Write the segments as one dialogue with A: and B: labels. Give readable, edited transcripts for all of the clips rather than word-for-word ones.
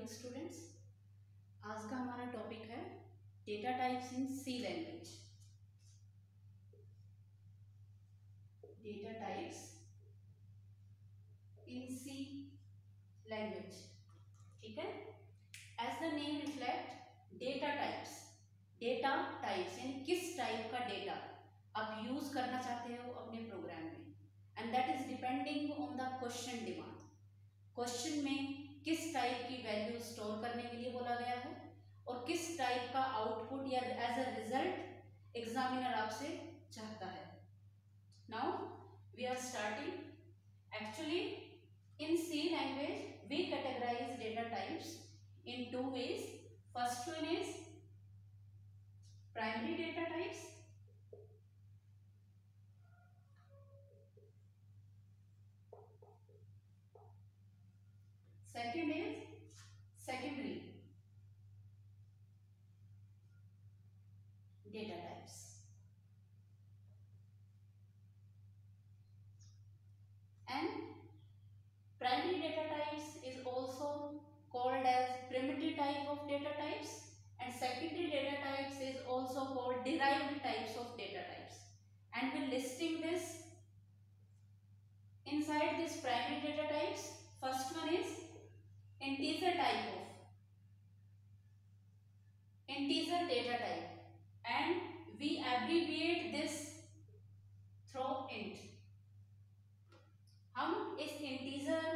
A: Students, आज का हमारा टॉपिक है data types in C language. Data types in C language, ठीक है। As the name reflect data types, data types यानी किस टाइप का डेटा आप यूज करना चाहते हो अपने प्रोग्राम में, and that is depending on the question demand. Question में किस टाइप की वैल्यू स्टोर करने के लिए बोला गया है और किस टाइप का आउटपुट या एज अ रिजल्ट एग्जामिनर आपसे चाहता है। Now we are starting. Actually in C language we categorize data types in two ways. First one is primary data types, second is secondary data types. And primary data types is also called as primitive type of data types, and secondary data types is also called derived types of data types, and we're listing this inside this primary data types. First one is integer type of integer data type, and we abbreviate this through int. हम इस integer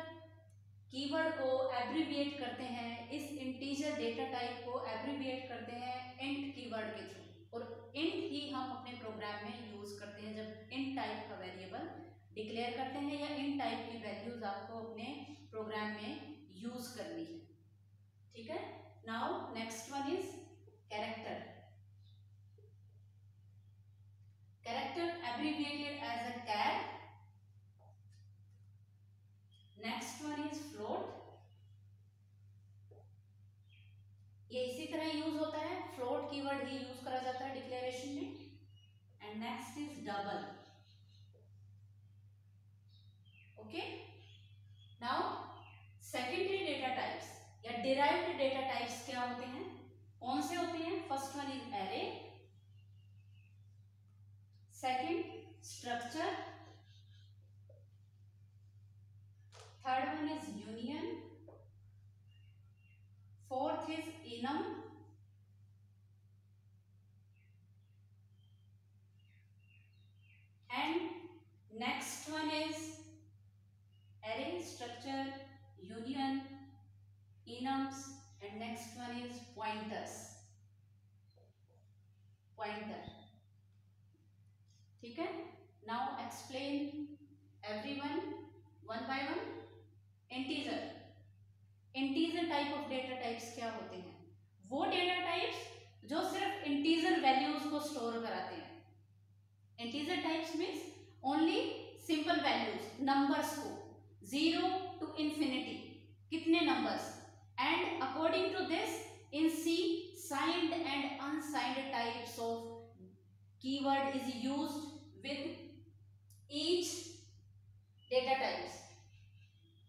A: keyword को abbreviate करते हैं, इस integer data type को abbreviate करते हैं int keyword के थ्रू, और इंट ही हम अपने प्रोग्राम में यूज करते हैं जब इंट टाइप का वेरिएबल डिक्लेयर करते हैं या इंट टाइप की वैल्यूज आपको अपने प्रोग्राम में यूज करनी है, ठीक है। Now next one is character. Character abbreviated as a char. Next one is float, ये इसी तरह यूज होता है, फ्लोट कीवर्ड ही यूज करा जाता है डिक्लेरेशन में। And next is double. Okay, now secondary data types या डिराइव्ड डेटा टाइप्स क्या होते हैं, कौन से होते हैं? First one is array, second structure, third one is union, fourth is enum, and next one is array, structure, union, enums, and next one is pointers, pointer, ठीक है। Now explain everyone one by one. Integer, integer type of data types क्या होते हैं? वो data types जो सिर्फ integer values को store कराते हैं। Integer types means only simple values, numbers को, 0 to infinity, कितने numbers, and according to this in C signed and unsigned types of keyword is used with each data types.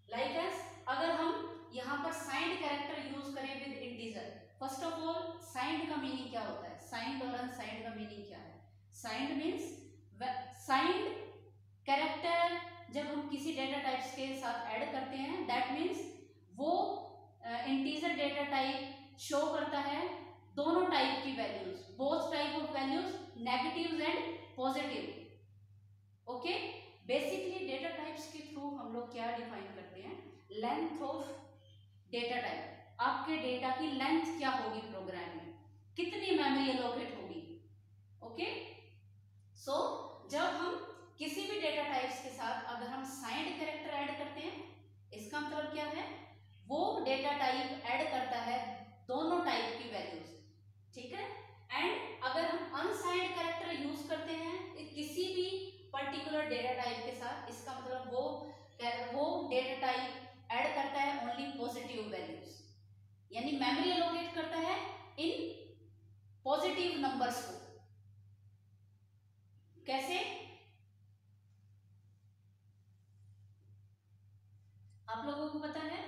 A: Like as अगर हम यहाँ पर signed character use करें with integer, first of all signed का meaning क्या होता है, signed और अनसाइंड का मीनिंग क्या है? साइंड मीन्स साइंड कैरेक्टर जब हम किसी डेटा टाइप्स के साथ ऐड करते हैं, दैट मीन्स वो इंटीजर डेटा टाइप शो करता है दोनों टाइप की values, both type of values, negatives and positive. Okay, basically data types के थ्रू हम लोग क्या डिफाइन करते हैं? लेंथ ऑफ डेटा टाइप, आपके डेटा की लेंथ क्या होगी प्रोग्राम में, कितनी मेमोरी एलोकेट होगी। ओके, सो जब हम किसी भी डेटा टाइप्स के साथ अगर हम साइंड कैरेक्टर ऐड करते हैं, इसका मतलब क्या है? वो डेटा टाइप ऐड करता है दोनों टाइप की वैल्यूज, ठीक है। एंड अगर हम अनसाइंड कैरेक्टर यूज करते हैं किसी भी पर्टिकुलर डेटा टाइप के साथ, इसका मतलब वो डेटा टाइप ऐड करता है ओनली पॉजिटिव वैल्यूज, यानी मेमोरी एलोकेट करता है इन पॉजिटिव नंबर्स को। कैसे? आप लोगों को पता है,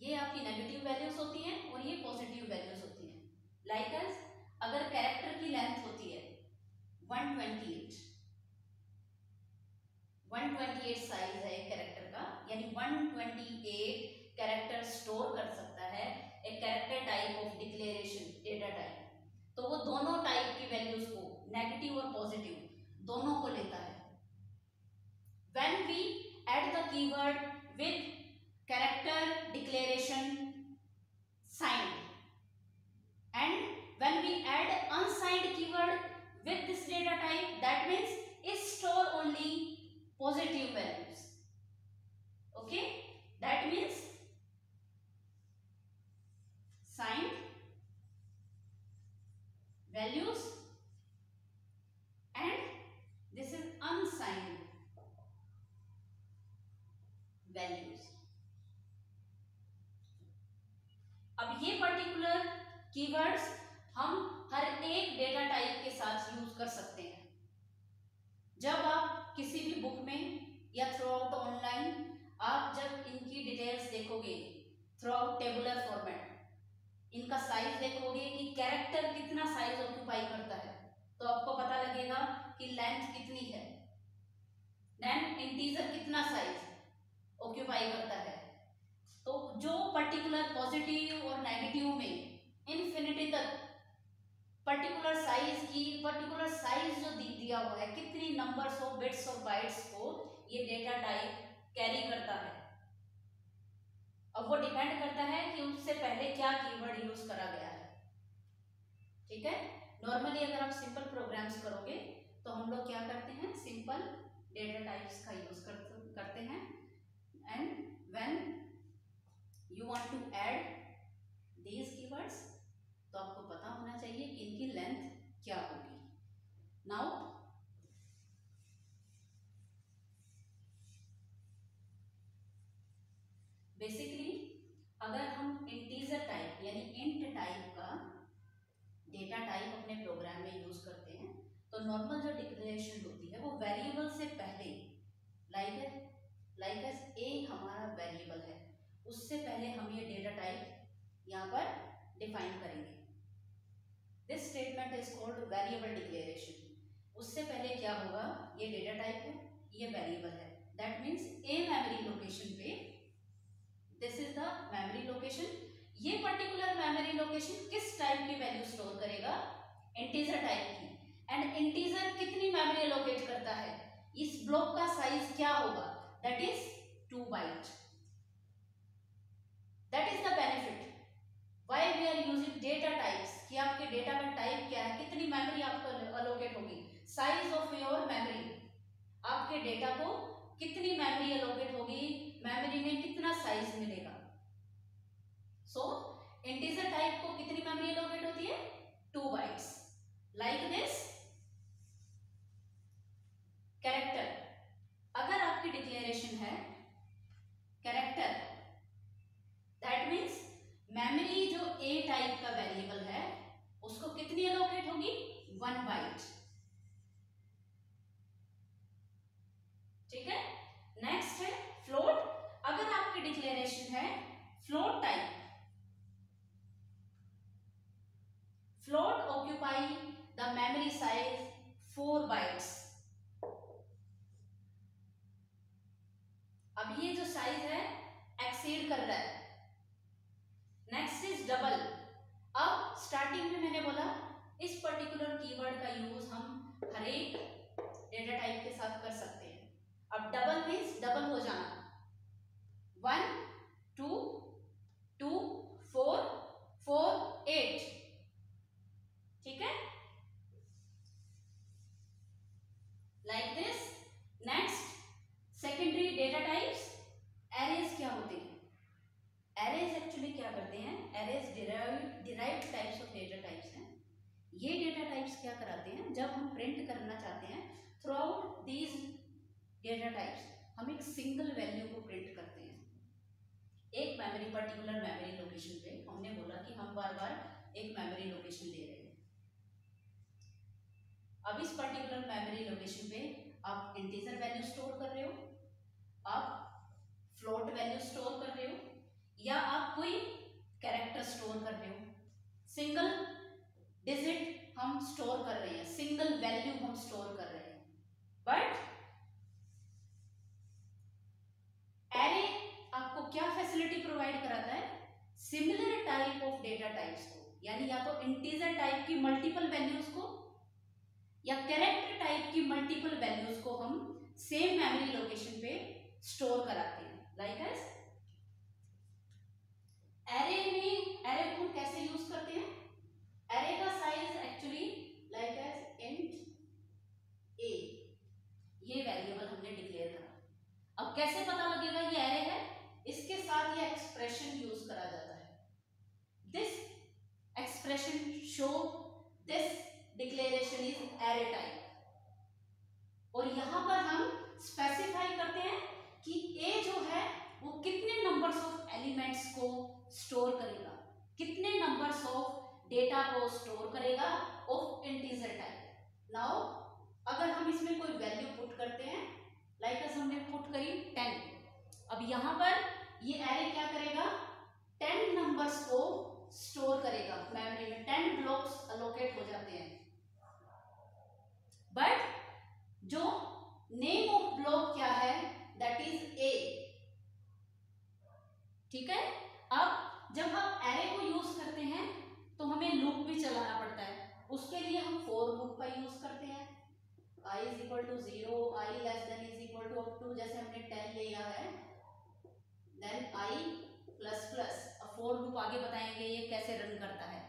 A: ये आपकी नेगेटिव वैल्यूज होती हैं और ये पॉजिटिव वैल्यूज होती हैं। लाइक एज अगर कैरेक्टर की लेंथ होती है 128 साइज है एक कैरेक्टर का, यानी 128 कैरेक्टर स्टोर कर सकता है एक character type of declaration data type, तो वो दोनों टाइप की वैल्यूज को, नेगेटिव और पॉजिटिव दोनों को लेता है। When we add the keyword with character declaration signed and when we add unsigned keyword with this data type, that means it store only positive values. Okay, that means signed values and this is unsigned values. अब ये particular keywords हम हर एक data type के साथ use कर सकते हैं। जब आप किसी भी बुक में या थ्रू आउट ऑनलाइन आप जब इनकी डिटेल्स देखोगे थ्रू आउट टेबुलर फॉर्मेट, इनका साइज देखोगे कि कैरेक्टर कितना साइज ऑक्यूपाई करता है, तो आपको पता लगेगा कि लेंथ कितनी है, देन इंटीजर कितना साइज ऑक्यूपाई करता है। तो जो पर्टिकुलर पॉजिटिव और नेगेटिव में इन्फिनिटी तक पर्टिकुलर साइज जो दिया हुआ है, कितनी नंबर्स ऑफ बिट्स और बाइट्स को ये डेटा टाइप कैरी करता है। अब वो डिपेंड करता है कि उससे पहले क्या कीवर्ड यूज करा गया है। ठीक है, नॉर्मली अगर आप सिंपल प्रोग्राम्स करोगे तो हम लोग क्या करते हैं, सिंपल डेटा टाइप्स का यूज करते हैं। And when you want to add these keywords, तो आपको पता होना चाहिए कि इनकी लेंथ क्या होगी। नाउ बेसिकली अगर हम इंटीजर टाइप यानी इंट टाइप का डेटा टाइप अपने प्रोग्राम में यूज करते हैं, तो नॉर्मल जो डिक्लेरेशन होती है वो वेरिएबल से पहले, लाइक एज ए हमारा वेरिएबल है, उससे पहले हम ये डेटा टाइप यहाँ पर डिफाइन करेंगे। This statement is called variable declaration. उससे पहले क्या होगा, ये डेटा टाइप है, ये वेरिएबल है, that means a memory location पे, this is the memory location. ये पर्टिकुलर मेमोरी लोकेशन किस टाइप की वैल्यू स्टोर करेगा, इंटीजर टाइप की। एंड इंटीजर कितनी मेमोरी लोकेट करता है, इस ब्लॉक का साइज क्या होगा, that is 2 byte. That is the benefit why we are using data types, कि आपके डेटा का टाइप क्या है, कितनी मेमोरी आपको अलोकेट होगी, साइज ऑफ योर मेमोरी, आपके डेटा को कितनी मेमोरी अलोकेट होगी, मेमोरी में कितना साइज मिलेगा। सो इंटीजर टाइप को कितनी मेमोरी अलोकेट होती है, 2 बाइट्स। लाइक दिस कैरेक्टर, अगर आपकी डिक्लेरेशन है कैरेक्टर, दैट मीन्स मेमोरी जो ए टाइप का वेरिएबल है उसको कितनी अलोकेट होगी, 1 बाइट। ठीक है, नेक्स्ट है फ्लोट। अगर आपकी डिक्लेरेशन है float type, float occupy the memory size 4 bytes. अब ये जो साइज है एक्सीड कर रहा है। Next is double. अब स्टार्टिंग में मैंने बोला इस पर्टिकुलर कीवर्ड का यूज हम हर एक डेटा टाइप के साथ कर सकते हैं। अब डबल मीन्स डबल हो जाना, 1 2 2 4 4 8। ठीक है, like this. Next secondary data types, arrays क्या होते हैं। एरेज एक्चुअली क्या करते हैं, arrays derived types of data types हैं। ये डेटा टाइप्स क्या कराते हैं, जब हम प्रिंट करना चाहते हैं through out these data types, हम एक सिंगल वैल्यू को प्रिंट करते हैं एक मेमोरी, पर्टिकुलर मेमोरी लोकेशन पे। हमने बोला कि हम बार बार एक मेमोरी लोकेशन ले रहे हैं। अब इस पर्टिकुलर मेमोरी लोकेशन पे आप इंटीजर वैल्यू स्टोर कर रहे हो, आप फ्लोट वैल्यू स्टोर कर रहे हो, या आप कोई प्रोवाइड कराता है similar type of data types को, यानी या तो इंटीजर टाइप की मल्टीपल वैल्यूज को या कैरेक्टर टाइप की मल्टीपल वैल्यूज को हम सेम मेमोरी लोकेशन पे स्टोर कराते हैं। लाइक एज एरे में, एरे को हम कैसे यूज करते हैं? एरे का size actually like as int a, ये वेरिएबल हमने डिक्लेयर करा। अब कैसे पता लगेगा ये एरे है? इसके साथ ये एक्सप्रेशन यूज करा जाता है, this expression show this declaration is array type, और यहां पर हम स्पेसिफाई करते हैं कि ए जो है वो कितने नंबर्स ऑफ एलिमेंट्स को स्टोर करेगा, कितने नंबर्स ऑफ डेटा को स्टोर करेगा ऑफ इंटीजर टाइप। नाउ अगर हम इसमें कोई वैल्यू पुट करते हैं, लाइक हमने पुट करी 10, अब यहां पर ये एरे क्या करेगा? 10 नंबर्स को स्टोर करेगा मेमोरी में, 10 ब्लॉक्स अलोकेट हो जाते हैं, बट जो नेम ऑफ ब्लॉक क्या है? That is a. ठीक है, अब जब हम एरे को यूज करते हैं तो हमें लूप भी चलाना पड़ता है, उसके लिए हम फॉर लूप का यूज करते हैं। i is equal to 0, i less than is equal to up to, जैसे हमने 10 लिया है, देन i प्लस प्लस। अब फॉर लूप आगे बताएंगे ये कैसे रन करता है।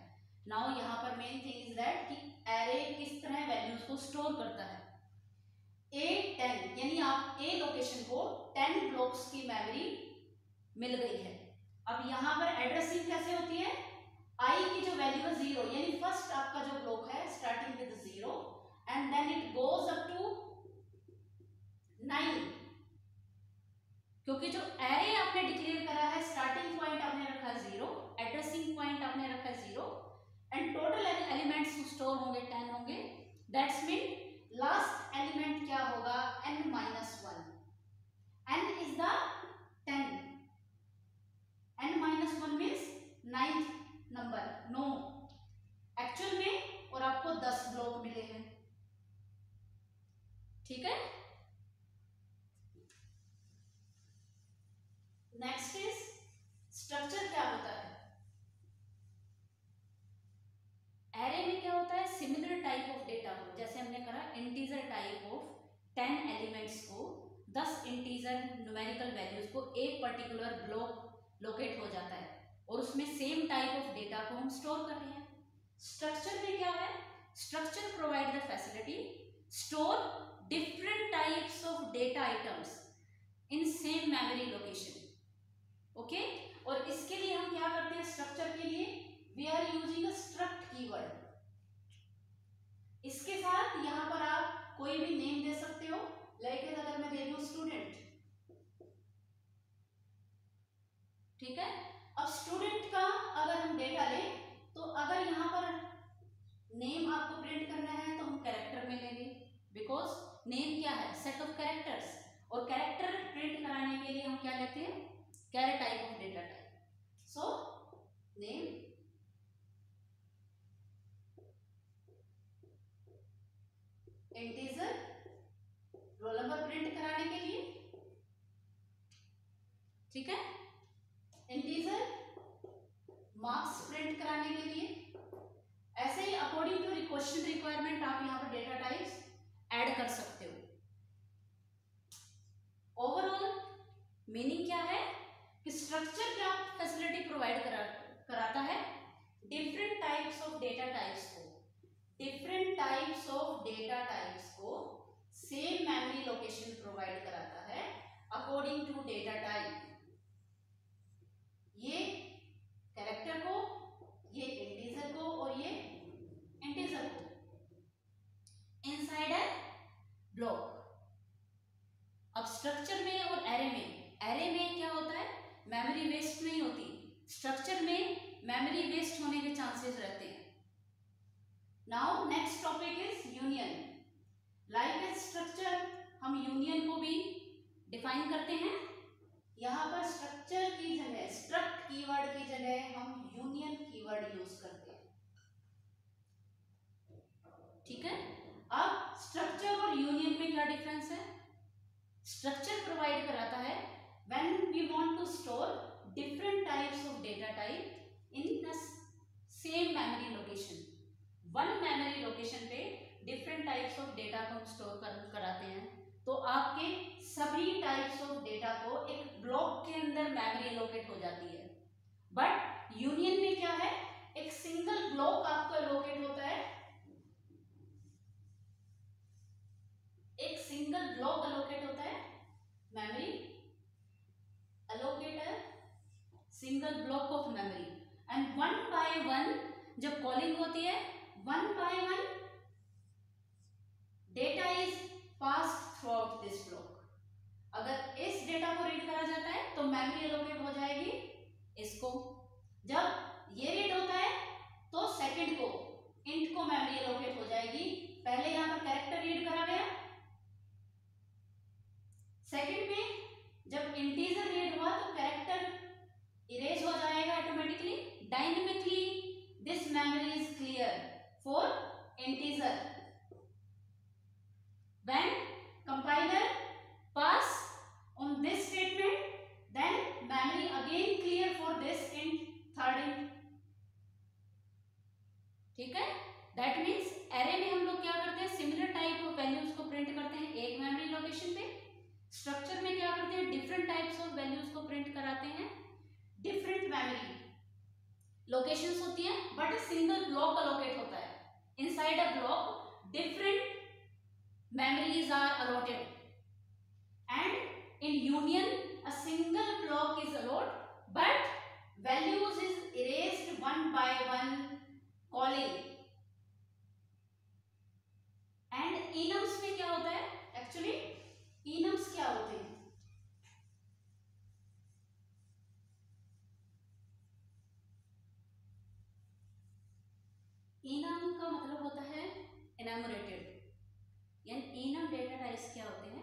A: नाउ यहाँ पर मेन थिंग इज दैट कि एरे किस तरह वैल्यूज को स्टोर करता है। a 10, यानी आप a लोकेशन को 10 ब्लॉक्स की मेमोरी मिल गई है। अब यहाँ पर एड्रेसिंग कैसे होती है? i की जो वैल्यू है 0, यानी फर्स्ट आपका जो ब्लॉक है starting with 0 and then it goes up to 9, क्योंकि जो एरे आपने डिक्लेयर करा है स्टार्टिंग पॉइंट आपने रखा 0, एड्रेसिंग पॉइंट आपने रखा 0 एंड टोटल एलिमेंट्स स्टोर होंगे 10 होंगे। दैट्स मीन लास्ट एलिमेंट क्या होगा? n-1, n is the 10, n-1 means 9th number, 9 actual में, और आपको 10 ब्लॉक मिले हैं। ठीक है, नेक्स्ट इज स्ट्रक्चर क्या होता है? एरे में क्या होता है? सिमिलर टाइप ऑफ डेटा को, जैसे हमने कहा इंटीजर टाइप ऑफ 10 एलिमेंट्स को, 10 इंटीजर न्यूमेरिकल वैल्यूज को एक पर्टिकुलर ब्लॉक लोकेट हो जाता है और उसमें सेम टाइप ऑफ डेटा को हम स्टोर कर रहे हैं। स्ट्रक्चर में क्या है? Structure provide the facility store different types of data items in same memory location. Okay, और इसके लिए हम क्या करते हैं? स्ट्रक्चर के लिए we are using a struct keyword. इसके साथ यहां पर आप कोई भी नेम दे सकते हो, लाइक अगर मैं दे रही हूं स्टूडेंट, ठीक है। अब स्टूडेंट का अगर हम डेटा लें तो अगर यहां पर नेम आपको प्रिंट करना है तो हम कैरेक्टर में लेंगे, बिकॉज नेम क्या है? सेट ऑफ कैरेक्टर्स, और कैरेक्टर प्रिंट कराने के लिए हम क्या लेते हैं? Char type of data type. So name integer, roll number print कराने के लिए, ठीक है, इंटीजर मार्क्स प्रिंट कराने के लिए। ऐसे ही अकॉर्डिंग टू क्वेश्चन रिक्वायरमेंट आप यहाँ पर डेटा टाइप्स ऐड कर सकते हो। ओवरऑल मीनिंग क्या है कि स्ट्रक्चर क्या फैसिलिटी प्रोवाइड कराता है? Different types of data types को, different types of data types को सेम मेमोरी लोकेशन प्रोवाइड कराता है अकॉर्डिंग टू डेटा टाइप। ये कैरेक्टर को, ये इंटीजर को और ये इंटीजर को इनसाइड ए ब्लॉक। अब स्ट्रक्चर में और एरे में क्या होता है? मेमोरी वेस्ट नहीं होती। स्ट्रक्चर में मेमोरी वेस्ट होने के चांसेस रहते हैं। Now next topic is union. Like a structure हम यूनियन को भी डिफाइन करते हैं। यहाँ पर स्ट्रक्चर की जगह, स्ट्रक्ट कीवर्ड की जगह हम यूनियन कीवर्ड यूज करते हैं, ठीक है। अब स्ट्रक्चर और यूनियन में क्या डिफरेंस है? स्ट्रक्चर प्रोवाइड कराता है when we want to store different types of data type in the same memory location. One memory location पे डिफरेंट टाइप्स ऑफ डेटा को हम स्टोर कराते हैं, तो आपके सभी टाइप्स ऑफ डेटा को एक ब्लॉक के अंदर मेमोरी एलोकेट हो जाती है। बट यूनियन में क्या है, एक सिंगल ब्लॉक आपको एलोकेट होता है, एक सिंगल ब्लॉक एलोकेट होता है, memory allocator single block of memory, and one by one जब कॉलिंग होती है, one by one data is pass through out this block. अगर इस डेटा को रीड करा जाता है तो मेमोरी एलोकेट हो जाएगी इसको, जब ये रीड होता है तो सेकंड को इंट को मेमोरी एलोकेट हो जाएगी। पहले यहां पर कैरेक्टर रीड करा गया, सेकंड में जब इंटीजर रीड हुआ तो कैरेक्टर इरेज हो जाएगा automatically. Dynamically this memory is clear for integer. When compiler pass on this statement, then memory again clear for this int, third int. ठीक है, that means array में हम लोग क्या करते हैं, सिमिलर टाइप ऑफ वैल्यूज को प्रिंट करते हैं एक मेमोरी लोकेशन पे। स्ट्रक्चर में क्या करते हैं, डिफरेंट टाइप्स ऑफ वैल्यूज को प्रिंट कराते हैं, डिफरेंट मेमोरी लोकेशंस होती हैं, बट सिंगल ब्लॉक अलोकेट होता है। Inside a block, different memories are allotted, and in union, a single block is allotted, but values is erased one by one calling. And enums में क्या होता है? Actually, enums क्या होते हैं? enum का मतलब होता है enumerated, यानी enum डेटा टाइप्स क्या होते हैं।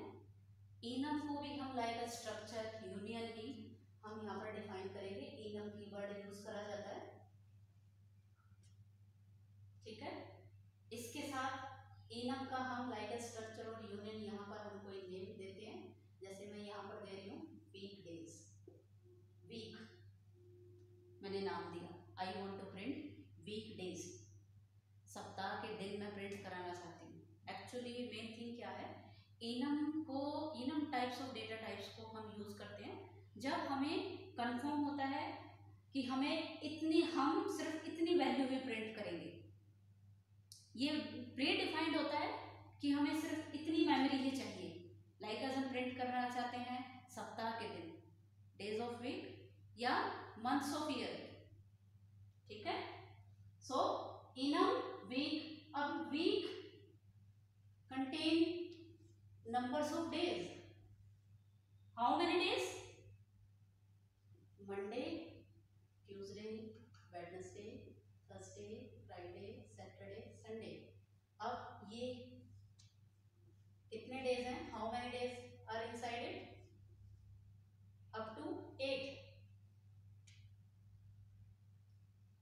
A: enum को भी हम लाइक स्ट्रक्चर यूनियन ही हम यहाँ पर डिफाइन करेंगे। enum कीवर्ड यूज करा जाता है, ठीक है। इसके साथ enum का हम लाइक स्ट्रक्चर और यूनियन यहाँ पर हम कोई नेम देते हैं, जैसे मैं यहाँ पर दे रही हूँ वीक डेज, वीक मैंने नाम दिया, I want to print week days, सप्ताह के दिन में प्रिंट कराना चाहती हूँ। एक्चुअली मेन थिंग क्या है, enum types of data types को हम यूज करते हैं जब हमें कंफर्म होता है कि हमें इतनी, हम सिर्फ इतनी वैल्यू ही प्रिंट करेंगे। ये प्री डिफाइंड होता है कि हमें सिर्फ इतनी मेमोरी ही चाहिए। लाइक अगर हम प्रिंट करना चाहते हैं सप्ताह के दिन, डेज ऑफ वीक या मंथ्स ऑफ ईयर, ठीक है। सो इनम week, अब week contain numbers of days. How many days? Monday, Tuesday, Wednesday, Thursday, Friday, Saturday, Sunday. अब ये कितने डेज हैं? How many days are inside it? Up to 8.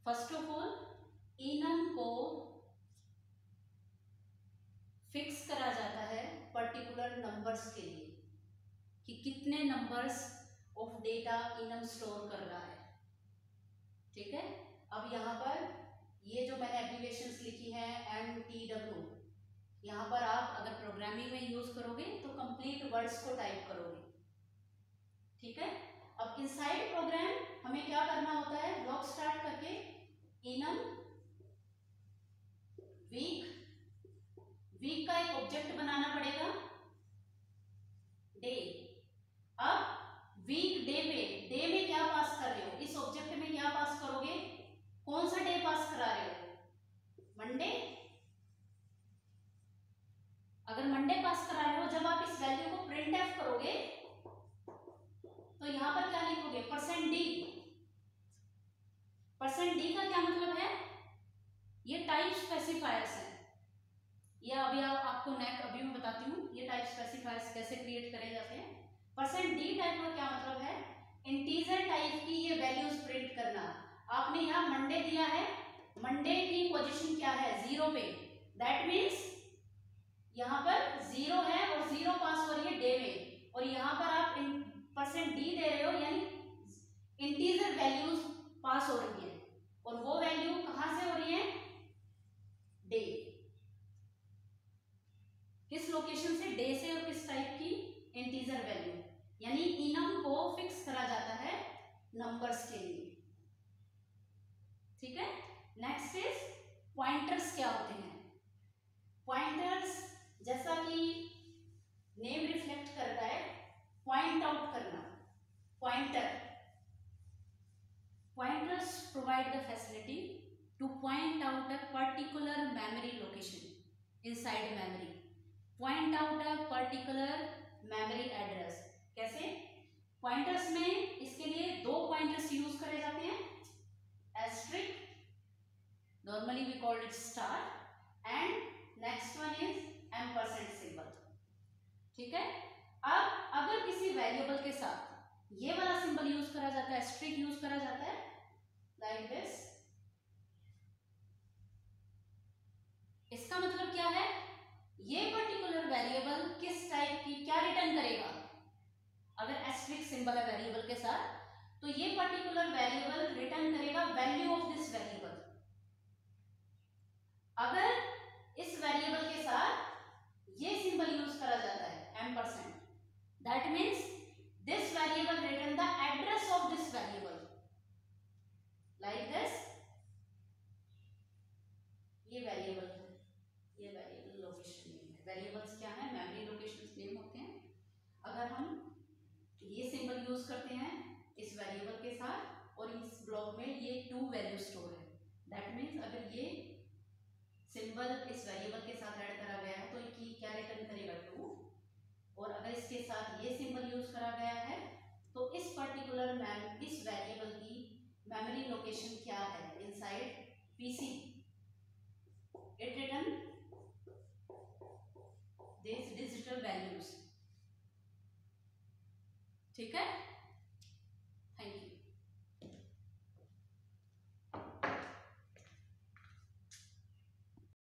A: First of all, enum को fix करा जाता है particular numbers के लिए कि कितने numbers of data enum store कर रहा है, ठीक है। अब यहाँ पर ये जो मैंने एब्रिविएशंस लिखी है MTW, यहाँ पर आप अगर प्रोग्रामिंग में यूज करोगे तो कंप्लीट वर्ड्स को टाइप करोगे, ठीक है। अब इनसाइड प्रोग्राम हमें क्या करना होता है, ब्लॉक स्टार्ट करके इनम वीक, वीक का एक ऑब्जेक्ट बनाना पड़ेगा, डे। अब वीक डे पे, डे में क्या पास कर रहे हो, इस ऑब्जेक्ट में क्या पास करोगे, कौन सा डे पास करा रहे हो, मंडे। अगर मंडे पास करा रहे हो, जब आप इस वैल्यू को प्रिंट एफ करोगे तो यहां पर क्या लिखोगे, %d। %d का क्या मतलब है, ये टाइप स्पेसिफायर्स है। ये अभी आपको अभी मैं बताती हूँ ये टाइप स्पेसिफायर्स कैसे क्रिएट करे जाते हैं। %d टाइप का क्या मतलब है, इंटीजर टाइप की ये वैल्यूज प्रिंट करना। आपने यहाँ मंडे दिया है, मंडे की पोजीशन क्या है, 0 पे, दैट मीन्स यहाँ पर 0 है और 0 पास हो रही है डे में, और यहाँ पर आप %d दे रहे हो, यानी इंटीजर वैल्यूज पास हो रही है, और वो वैल्यू कहां से हो रही है? डे। किस लोकेशन से? डे से। और किस टाइप की? इंटीजर वैल्यू, यानी इनम को फिक्स करा जाता है नंबर्स के लिए। ठीक है। Next is pointers. क्या होते हैं पॉइंटर्स? जैसा कि नेम रिफ्लेक्ट करता है, पॉइंट आउट करना। Pointers provide the facility to point out a particular memory location inside memory. Point out a particular memory address. कैसे? Pointers में इसके लिए दो pointers यूज करे जाते हैं, asterisk, normally we call it star, and next one is ampersand symbol. ठीक है। अब अगर किसी वेरिएबल के साथ ये वाला सिंबल यूज करा जाता है, एस्ट्रिक यूज करा जाता है, लाइक दिस। इसका मतलब क्या है? ये पर्टिकुलर वेरिएबल किस टाइप की क्या रिटर्न करेगा? अगर एस्ट्रिक सिंबल है वेरिएबल के साथ, तो ये पर्टिकुलर वेरिएबल रिटर्न करेगा वैल्यू ऑफ दिस वेरिएबल। अगर इस वेरिएबल के साथ ये सिंबल यूज करा जाता है ampersand, that means this variable return the address of this variable, like this। ये वेरिएबल है, ये वेरिएबल लोकेशन नेम है। वेरिएबल्स क्या है? मेमोरी लोकेशंस नेम होते हैं। अगर हम ये सिंबल यूज करते हैं इस वेरिएबल के साथ, और इस ब्लॉक में ये 2 वैल्यू स्टोर है, दैट मीन्स अगर ये सिंबल इस वेरिएबल के साथ ऐड करा गया है तो ये क्या रिटर्न करेगा? 2। और अगर इसके साथ ये सिंबल यूज करा गया है तो इस पर्टिकुलर इस वेरिएबल की मेमोरी लोकेशन क्या है inside PC, it return this digital values. ठीक है।